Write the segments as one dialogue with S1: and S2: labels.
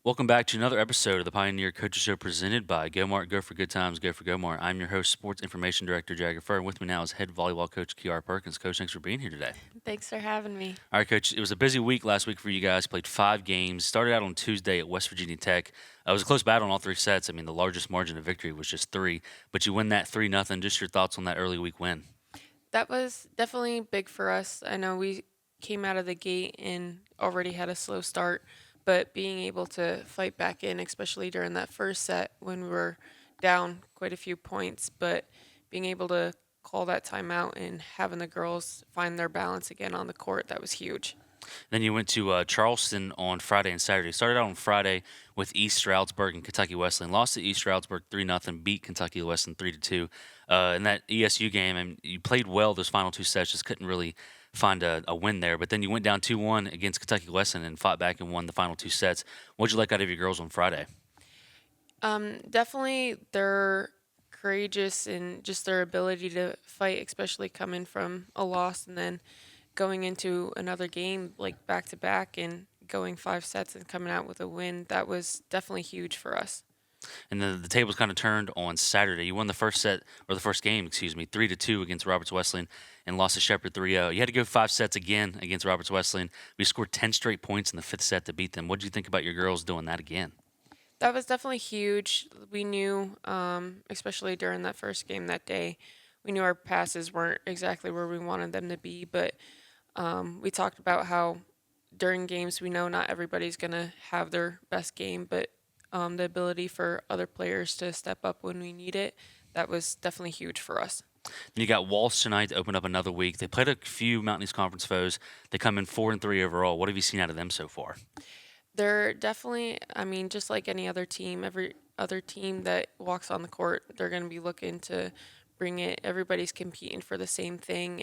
S1: Welcome back to another episode of the Pioneer Coaches Show presented by GoMart. Go for good times, go for GoMart. I'm your host, Sports Information Director Jagger Furr, and with me now is head volleyball coach Kiara Perkins. Coach, thanks for being here today.
S2: Thanks for having me.
S1: All right, Coach, it was a busy week last week for you guys. Played 5 games. Started out on Tuesday at West Virginia Tech. It was a close battle in all 3 sets. I mean, the largest margin of victory was just 3, but you win that 3-0. Just your thoughts on that early week win?
S2: That was definitely big for us. I know we came out of the gate and already had a slow start, but being able to fight back in, especially during that first set when we were down quite a few points, but being able to call that timeout and having the girls find their balance again on the court, that was huge.
S1: Then you went to Charleston on Friday and Saturday. Started out on Friday with East Stroudsburg and Kentucky Wesleyan. Lost to East Stroudsburg 3-0. Beat Kentucky Wesleyan 3-2. In that ESU game, and you played well those final 2 sets. Just couldn't really find a win there. But then you went down 2-1 against Kentucky Wesleyan and fought back and won the final 2 sets. What'd you like out of your girls on Friday?
S2: Definitely they're courageous and just their ability to fight, especially coming from a loss and then going into another game like back to back and going 5 sets and coming out with a win. That was definitely huge for us.
S1: And then the tables kind of turned on Saturday. You won the first set, or the first game, excuse me, 3-2 against Roberts Wesleyan and lost to Shepherd 3-0. You had to go 5 sets again against Roberts Wesleyan. We scored 10 straight points in the 5th set to beat them. What did you think about your girls doing that again?
S2: That was definitely huge. We knew, especially during that first game that day, we knew our passes weren't exactly where we wanted them to be, but we talked about how during games we know not everybody's going to have their best game, but the ability for other players to step up when we need it, that was definitely huge for us.
S1: Then you got Walsh tonight to open up another week. They played a few Mountain East Conference foes. They come in 4-3 overall. What have you seen out of them so far?
S2: They're definitely, I mean, just like any other team, every other team that walks on the court, they're going to be looking to bring it. Everybody's competing for the same thing,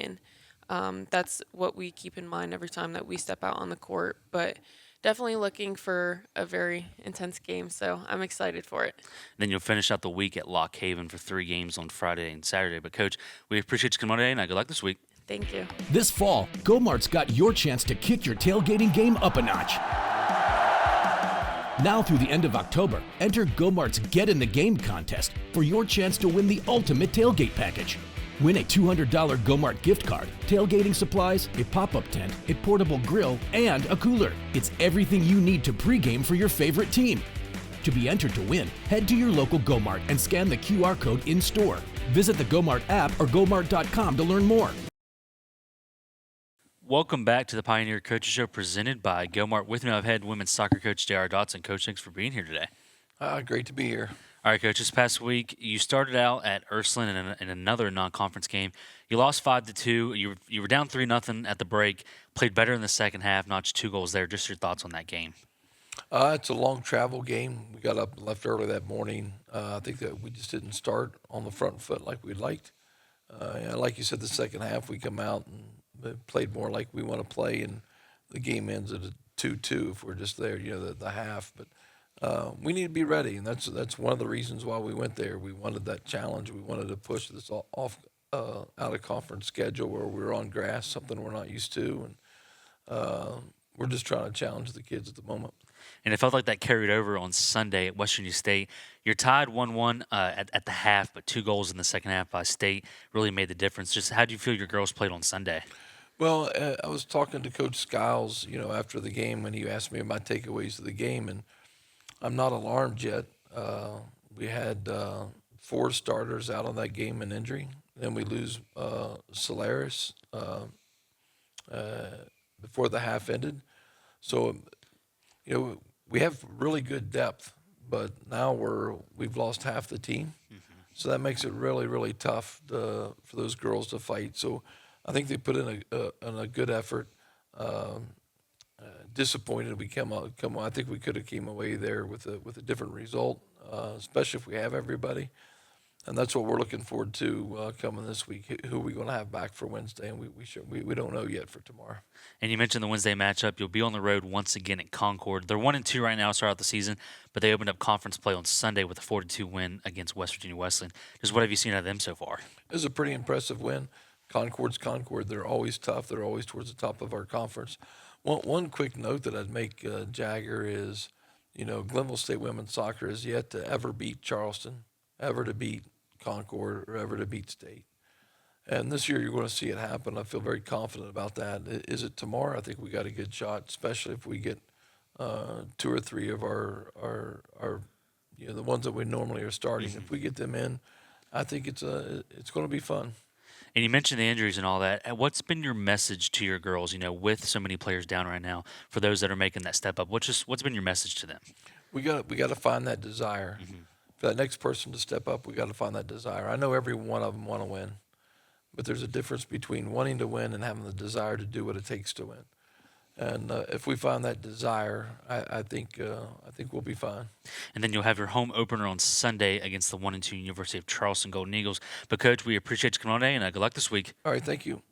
S2: and that's what we keep in mind every time that we step out on the court. But definitely looking for a very intense game, so I'm excited for it.
S1: Then you'll finish out the week at Lock Haven for 3 games on Friday and Saturday. But, Coach, we appreciate you coming on today, and good luck this week.
S2: Thank you.
S3: This fall, GoMart's got your chance to kick your tailgating game up a notch. Now through the end of October, enter GoMart's Get in the Game contest for your chance to win the ultimate tailgate package. Win a $200 GoMart gift card, tailgating supplies, a pop-up tent, a portable grill, and a cooler. It's everything you need to pregame for your favorite team. To be entered to win, head to your local GoMart and scan the QR code in-store. Visit the GoMart app or GoMart.com to learn more.
S1: Welcome back to the Pioneer Coaches Show presented by GoMart. With me, I've had women's soccer coach Dodson. Coach, thanks for being here today.
S4: Great to be here.
S1: All right, Coach, this past week, you started out at Ursuline in another non-conference game. You lost 5-2. You were down 3-0 at the break, played better in the second half, notched 2 goals there. Just your thoughts on that game.
S4: It's a long travel game. We got up and left early that morning. I think that we just didn't start on the front foot like we'd liked. Like you said, the second half we come out and played more like we want to play, and the game ends at a 2-2 if we're just there, the half. But we need to be ready, and that's one of the reasons why we went there. We wanted that challenge. We wanted to push this off out of conference schedule where we're on grass, something we're not used to, and we're just trying to challenge the kids at the moment.
S1: And it felt like that carried over on Sunday at West Virginia State. You're tied 1-1 at the half, but 2 goals in the second half by State really made the difference. Just how do you feel your girls played on Sunday?
S4: Well, I was talking to Coach Skiles, after the game when he asked me my takeaways of the game, and I'm not alarmed yet. We had 4 starters out on that game in injury. Then we lose Solaris before the half ended. So, we have really good depth, but now we've lost half the team. So that makes it really, really tough for those girls to fight. So I think they put in a good effort. Disappointed we come on. I think we could have came away there with a different result, especially if we have everybody. And that's what we're looking forward to coming this week. Who are we going to have back for Wednesday? And we don't know yet for tomorrow.
S1: And you mentioned the Wednesday matchup. You'll be on the road once again at Concord. They're 1-2 right now to start out the season, but they opened up conference play on Sunday with a 4-2 win against West Virginia Wesleyan. Just what have you seen out of them so far?
S4: It was a pretty impressive win. Concord's Concord. They're always tough. They're always towards the top of our conference. One quick note that I'd make, Jagger, is, Glenville State women's soccer has yet to ever beat Charleston, ever to beat Concord, or ever to beat State. And this year you're going to see it happen. I feel very confident about that. Is it tomorrow? I think we got a good shot, especially if we get 2 or 3 of our the ones that we normally are starting. If we get them in, I think it's going to be fun.
S1: And you mentioned the injuries and all that. What's been your message to your girls, with so many players down right now, for those that are making that step up? What's been your message to them?
S4: We got to find that desire. For that next person to step up, we got to find that desire. I know every one of them want to win, but there's a difference between wanting to win and having the desire to do what it takes to win. And if we find that desire, I think we'll be fine.
S1: And then you'll have your home opener on Sunday against the 1-2 University of Charleston Golden Eagles. But Coach, we appreciate you coming on today, and good luck this week.
S4: All right, thank you.